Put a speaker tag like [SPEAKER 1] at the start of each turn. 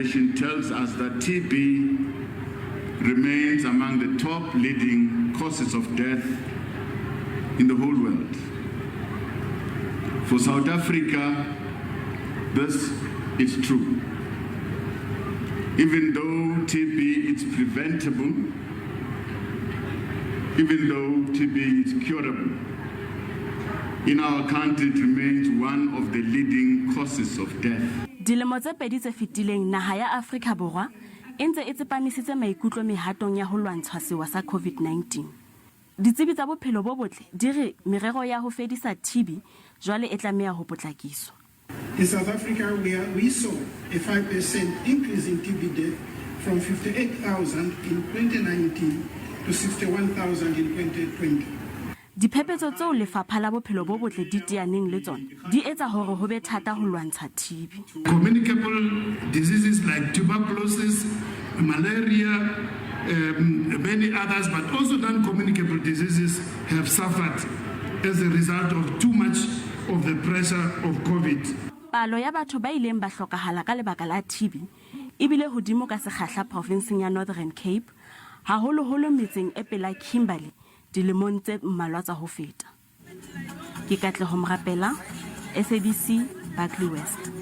[SPEAKER 1] Tells us that TB remains among the top leading causes of death in the whole world. For South Africa, this is true. Even though TB is preventable, even though TB is curable, in our country it remains one of the leading causes of death.
[SPEAKER 2] Dilemo tse pedi tse fetileng naha ya Afrika Borwa e ntse e tsepamisitse maikutlo mehatong ya ho lwantsha sewa sa COVID-19. Ditsebi tsa bophelo bo botle di re merero ya ho fedisa TB jwale e tlameha ho potlakiswa.
[SPEAKER 3] In South Africa, we saw a 5% increase in TB death from 58,000 in 2019 to 61,000 in 2020.
[SPEAKER 2] Diphephetso tseo lefapha la bophelo bo botle di teaneng le tsona di etsa hore ho be thata ho lwantsha TB.
[SPEAKER 4] Communicable diseases like tuberculosis, malaria, many others, but also non-communicable diseases have suffered as a result of too much of the pressure of COVID.
[SPEAKER 2] Palo ya batho ba ileng ba hlokahala ka lebaka la TB ebile hodimo ka sekgahla provinseng ya Northern Cape, haholoholo metseng e pela Kimberley dilemong tse mmalwa tsa ho feta. Ke Kgatlhanong, SABC, West.